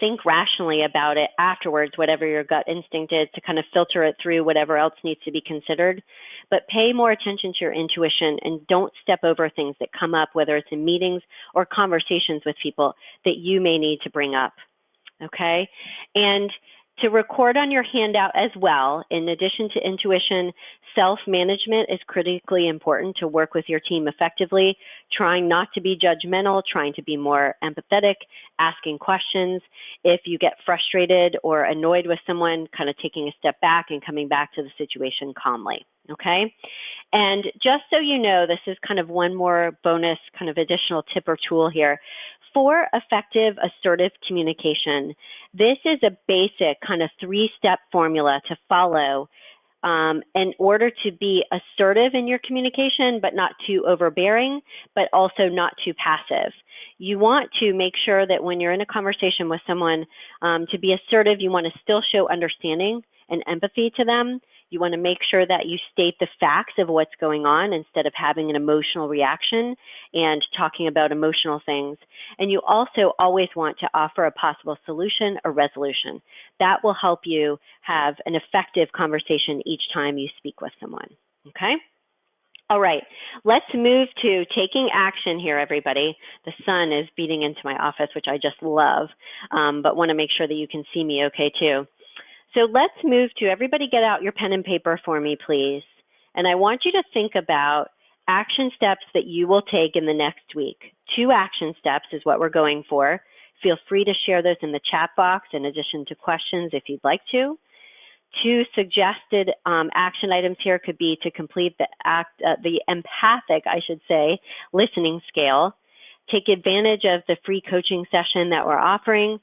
think rationally about it afterwards, whatever your gut instinct is, to kind of filter it through whatever else needs to be considered. But pay more attention to your intuition and don't step over things that come up, whether it's in meetings or conversations with people that you may need to bring up, okay? And to record on your handout as well, in addition to intuition, self-management is critically important to work with your team effectively, trying not to be judgmental, trying to be more empathetic, asking questions. If you get frustrated or annoyed with someone, kind of taking a step back and coming back to the situation calmly, okay? And just so you know, this is kind of one more bonus kind of additional tip or tool here. For effective assertive communication, this is a basic kind of 3-step formula to follow in order to be assertive in your communication, but not too overbearing, but also not too passive. You want to make sure that when you're in a conversation with someone, to be assertive, you want to still show understanding and empathy to them. You want to make sure that you state the facts of what's going on instead of having an emotional reaction and talking about emotional things. And you also always want to offer a possible solution or resolution. That will help you have an effective conversation each time you speak with someone, okay? All right, let's move to taking action here, everybody. The sun is beating into my office, which I just love, but want to make sure that you can see me okay too. So let's move to, everybody get out your pen and paper for me, please. And I want you to think about action steps that you will take in the next week. 2 action steps is what we're going for. Feel free to share those in the chat box in addition to questions if you'd like to. 2 suggested action items here could be to complete the empathic, I should say, listening scale. Take advantage of the free coaching session that we're offering.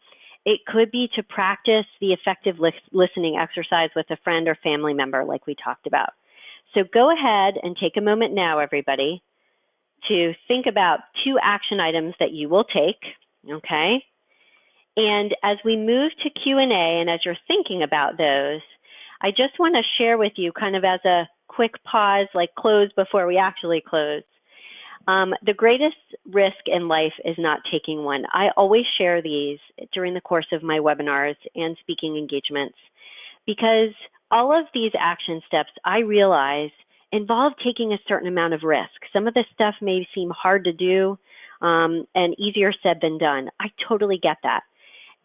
It could be to practice the effective listening exercise with a friend or family member like we talked about. So go ahead and take a moment now, everybody, to think about 2 action items that you will take, okay? And as we move to Q&A and as you're thinking about those, I just want to share with you kind of as a quick pause, like close before we actually close. The greatest risk in life is not taking one. I always share these during the course of my webinars and speaking engagements because all of these action steps, I realize, involve taking a certain amount of risk. Some of this stuff may seem hard to do and easier said than done. I totally get that.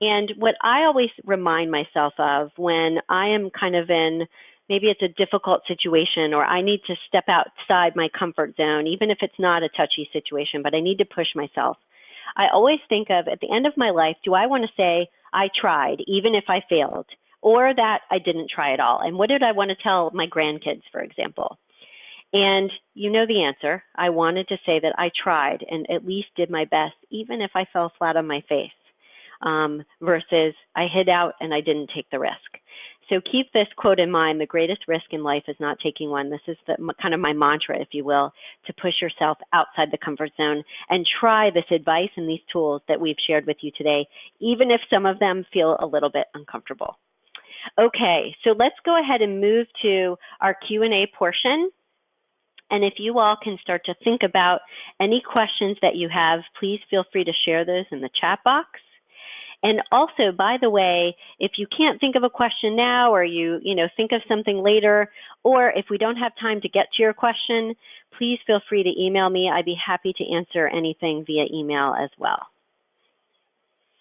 And what I always remind myself of when I am kind of in maybe it's a difficult situation, or I need to step outside my comfort zone, even if it's not a touchy situation, but I need to push myself. I always think of, at the end of my life, do I want to say, I tried, even if I failed, or that I didn't try at all? And what did I want to tell my grandkids, for example? And you know the answer. I wanted to say that I tried and at least did my best, even if I fell flat on my face, versus I hid out and I didn't take the risk. So keep this quote in mind: the greatest risk in life is not taking one. This is kind of my mantra, if you will, to push yourself outside the comfort zone and try this advice and these tools that we've shared with you today, even if some of them feel a little bit uncomfortable. Okay, so let's go ahead and move to our Q&A portion. And if you all can start to think about any questions that you have, please feel free to share those in the chat box. And also, by the way, if you can't think of a question now, or you think of something later, or if we don't have time to get to your question, please feel free to email me. I'd be happy to answer anything via email as well.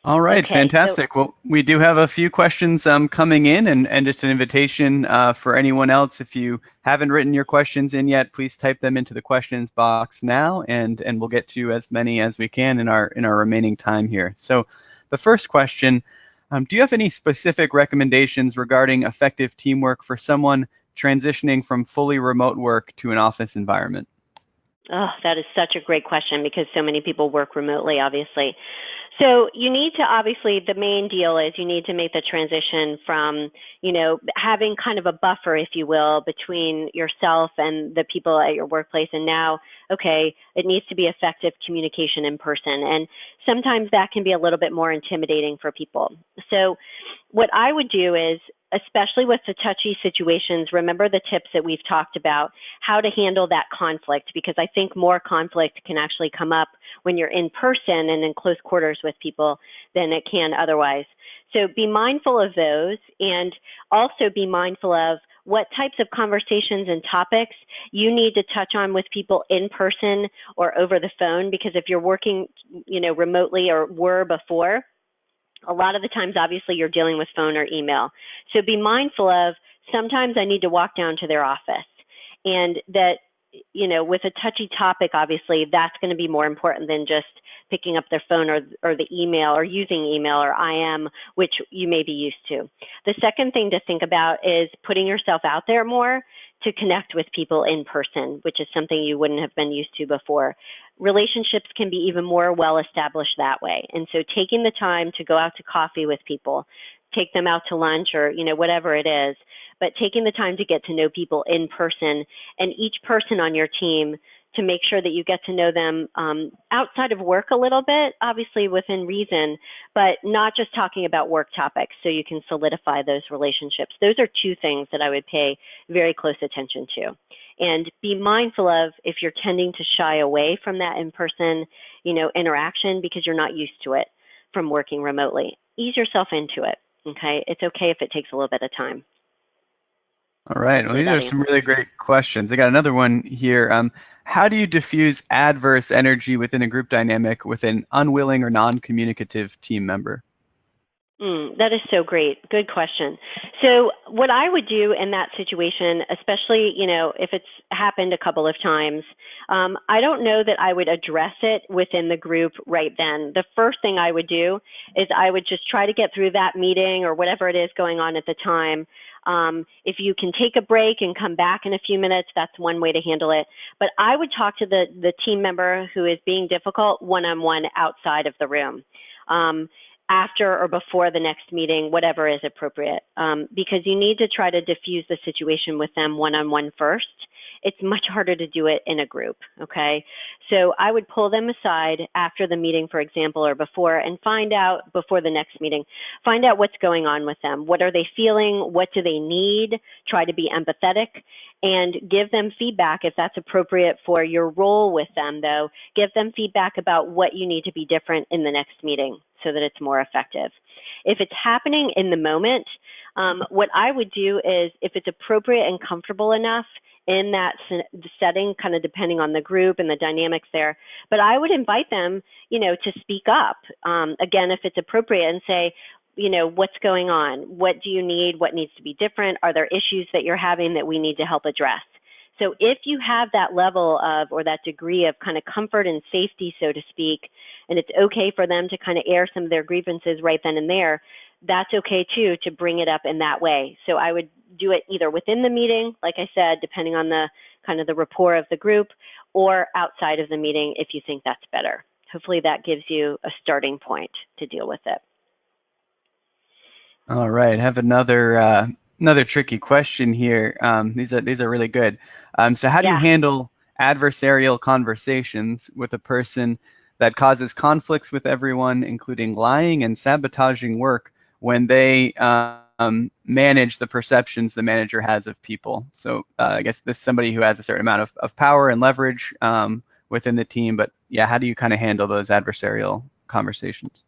All right, Okay, fantastic. Well, we do have a few questions coming in, and just an invitation for anyone else. If you haven't written your questions in yet, please type them into the questions box now, and we'll get to as many as we can in our remaining time here. So the first question, do you have any specific recommendations regarding effective teamwork for someone transitioning from fully remote work to an office environment? Oh, that is such a great question, because so many people work remotely, obviously. So you need to, obviously, the main deal is you need to make the transition from, having kind of a buffer, if you will, between yourself and the people at your workplace. And now, okay, it needs to be effective communication in person. And sometimes that can be a little bit more intimidating for people. So what I would do is, especially with the touchy situations, remember the tips that we've talked about, how to handle that conflict, because I think more conflict can actually come up when you're in person and in close quarters with people than it can otherwise. So be mindful of those, and also be mindful of what types of conversations and topics you need to touch on with people in person or over the phone, because if you're working, remotely or were before, a lot of the times, obviously, you're dealing with phone or email. So be mindful of, sometimes I need to walk down to their office, and that, with a touchy topic, obviously, that's going to be more important than just picking up their phone or the email, or using email or IM, which you may be used to. The second thing to think about is putting yourself out there more to connect with people in person, which is something you wouldn't have been used to before. Relationships can be even more well established that way. And so taking the time to go out to coffee with people, take them out to lunch, or whatever it is, but taking the time to get to know people in person, and each person on your team, to make sure that you get to know them outside of work a little bit, obviously within reason, but not just talking about work topics, so you can solidify those relationships. Those are two things that I would pay very close attention to. And be mindful of, if you're tending to shy away from that in-person, interaction because you're not used to it from working remotely, ease yourself into it, okay? It's okay if it takes a little bit of time. All right. Well, these are some really great questions. I got another one here. How do you diffuse adverse energy within a group dynamic with an unwilling or non-communicative team member? That is so great. Good question. So what I would do in that situation, especially, if it's happened a couple of times, I don't know that I would address it within the group right then. The first thing I would do is I would just try to get through that meeting or whatever it is going on at the time. If you can take a break and come back in a few minutes, that's one way to handle it. But I would talk to the team member who is being difficult one-on-one outside of the room. After or before the next meeting, whatever is appropriate, because you need to try to diffuse the situation with them one-on-one first. It's much harder to do it in a group, okay? So I would pull them aside after the meeting, for example, or before, and find out, before the next meeting, find out what's going on with them. What are they feeling? What do they need? Try to be empathetic and give them feedback if that's appropriate for your role with them, though. Give them feedback about what you need to be different in the next meeting so that it's more effective. If it's happening in the moment, what I would do is, if it's appropriate and comfortable enough in that setting, kind of depending on the group and the dynamics there, but I would invite them, to speak up, again, if it's appropriate, and say, what's going on? What do you need? What needs to be different? Are there issues that you're having that we need to help address? So if you have that level of, or that degree of kind of comfort and safety, so to speak, and it's okay for them to kind of air some of their grievances right then and there, that's okay too, to bring it up in that way. So I would do it either within the meeting, like I said, depending on the kind of the rapport of the group, or outside of the meeting if you think that's better. Hopefully that gives you a starting point to deal with it. All right, I have another tricky question here. These are really good. So how do you Yeah. handle adversarial conversations with a person that causes conflicts with everyone, including lying and sabotaging work when they manage the perceptions the manager has of people? So I guess this is somebody who has a certain amount of power and leverage within the team, but yeah, how do you kind of handle those adversarial conversations?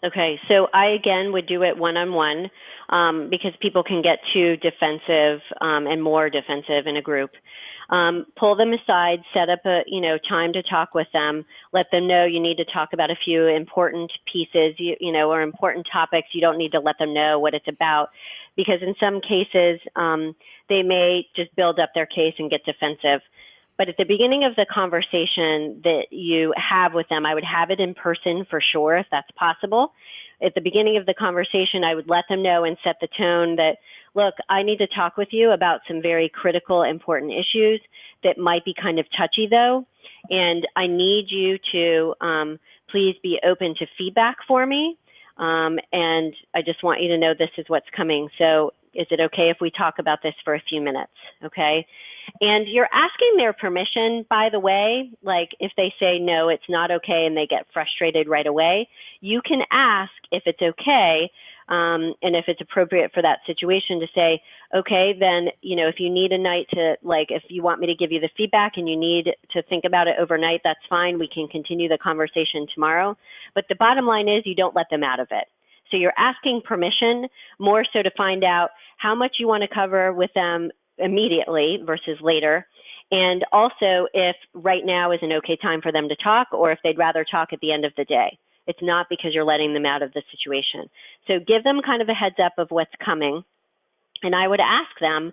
Okay, so I again would do it one-on-one because people can get too defensive and more defensive in a group. Pull them aside, set up a time to talk with them, let them know you need to talk about a few important pieces, or important topics. You don't need to let them know what it's about, because in some cases they may just build up their case and get defensive. But at the beginning of the conversation that you have with them, I would have it in person for sure, if that's possible. At the beginning of the conversation, I would let them know and set the tone that, look, I need to talk with you about some very critical, important issues that might be kind of touchy, though. And I need you to please be open to feedback for me. And I just want you to know this is what's coming. So is it okay if we talk about this for a few minutes? Okay. And you're asking their permission, by the way. Like if they say, no, it's not okay, and they get frustrated right away, you can ask if it's okay, and if it's appropriate for that situation to say, okay, then, if you need a night to, if you want me to give you the feedback and you need to think about it overnight, that's fine. We can continue the conversation tomorrow. But the bottom line is you don't let them out of it. So you're asking permission more so to find out how much you want to cover with them immediately versus later, and also if right now is an okay time for them to talk, or if they'd rather talk at the end of the day. It's not because you're letting them out of the situation. So give them kind of a heads up of what's coming, and I would ask them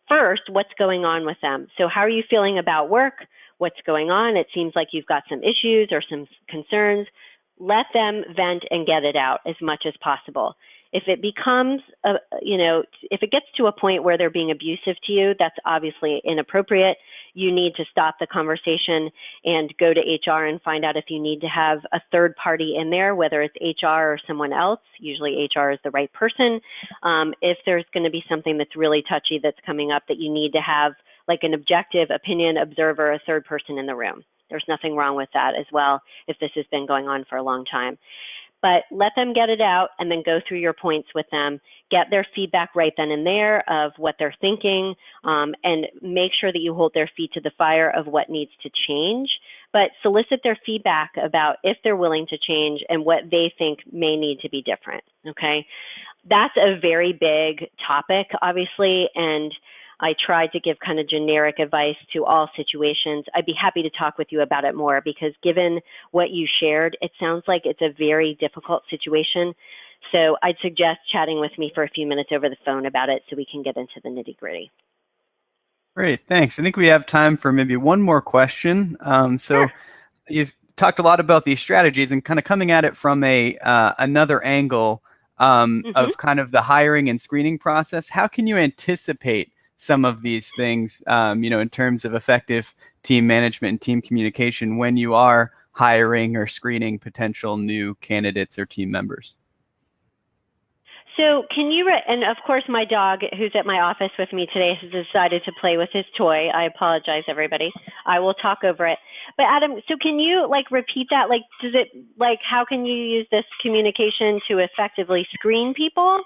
first what's going on with them. So how are you feeling about work? What's going on? It seems like you've got some issues or some concerns. Let them vent and get it out as much as possible. If it becomes, if it gets to a point where they're being abusive to you, that's obviously inappropriate. You need to stop the conversation and go to HR and find out if you need to have a third party in there, whether it's HR or someone else. Usually HR is the right person. If there's going to be something that's really touchy that's coming up that you need to have like an objective opinion observer, a third person in the room. There's nothing wrong with that as well if this has been going on for a long time. But let them get it out and then go through your points with them, get their feedback right then and there of what they're thinking, and make sure that you hold their feet to the fire of what needs to change, but solicit their feedback about if they're willing to change and what they think may need to be different, okay? That's a very big topic, obviously, and I tried to give kind of generic advice to all situations. I'd be happy to talk with you about it more because given what you shared, it sounds like it's a very difficult situation. So I'd suggest chatting with me for a few minutes over the phone about it so we can get into the nitty-gritty. Great, thanks. I think we have time for maybe one more question. Sure. You've talked a lot about these strategies and kind of coming at it from another angle Mm-hmm. of kind of the hiring and screening process. How can you anticipate some of these things, in terms of effective team management and team communication when you are hiring or screening potential new candidates or team members? So can you, and of course my dog who's at my office with me today has decided to play with his toy. I apologize, everybody. I will talk over it. But Adam, so can you repeat that? How can you use this communication to effectively screen people?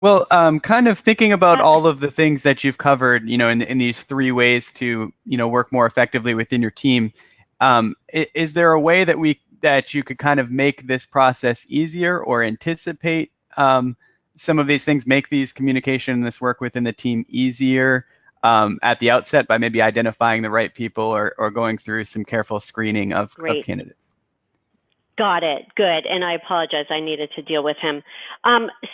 Well, kind of thinking about all of the things that you've covered, in these three ways to, work more effectively within your team. Is there a way that you could kind of make this process easier or anticipate some of these things, make these communication and this work within the team easier at the outset by maybe identifying the right people or going through some careful screening of Great. candidates? Got it. Good. And I apologize. I needed to deal with him.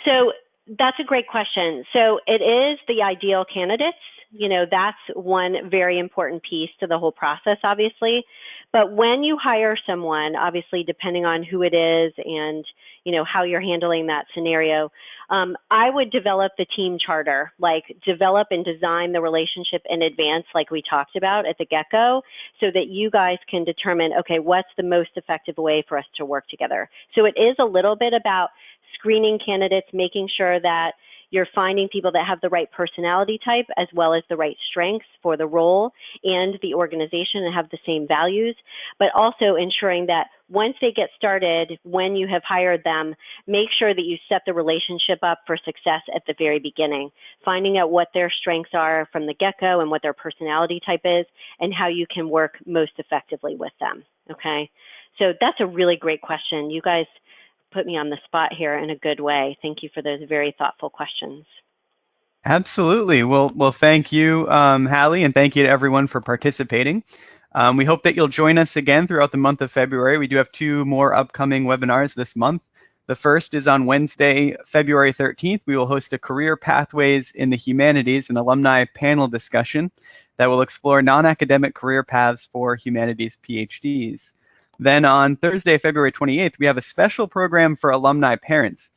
So that's a great question. So it is the ideal candidates. You know, that's one very important piece to the whole process, obviously. But when you hire someone, obviously, depending on who it is and, you know, how you're handling that scenario, I would develop the team charter, like develop and design the relationship in advance, like we talked about at the get-go, so that you guys can determine, okay, what's the most effective way for us to work together. So it is a little bit about screening candidates, making sure that you're finding people that have the right personality type as well as the right strengths for the role and the organization and have the same values, but also ensuring that once they get started, when you have hired them, make sure that you set the relationship up for success at the very beginning, finding out what their strengths are from the get-go and what their personality type is and how you can work most effectively with them, okay? So that's a really great question. You guys put me on the spot here in a good way. Thank you for those very thoughtful questions. Absolutely. Well, thank you, Hallie, and thank you to everyone for participating. We hope that you'll join us again throughout the month of February. We do have two more upcoming webinars this month. The first is on Wednesday, February 13th. We will host a Career Pathways in the Humanities, an alumni panel discussion that will explore non-academic career paths for humanities PhDs. Then on Thursday, February 28th, we have a special program for alumni parents.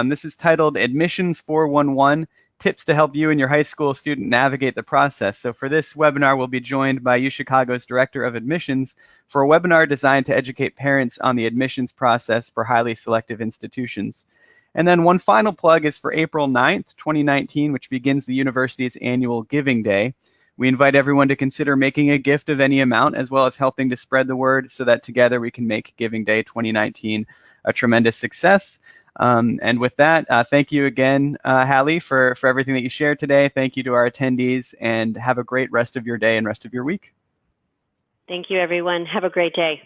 This is titled Admissions 411, Tips to Help You and Your High School Student Navigate the Process. So for this webinar, we'll be joined by UChicago's Director of Admissions for a webinar designed to educate parents on the admissions process for highly selective institutions. And then one final plug is for April 9th, 2019, which begins the university's annual Giving Day. We invite everyone to consider making a gift of any amount, as well as helping to spread the word so that together we can make Giving Day 2019 a tremendous success. And with that, thank you again, Hallie, for everything that you shared today. Thank you to our attendees, and have a great rest of your day and rest of your week. Thank you, everyone. Have a great day.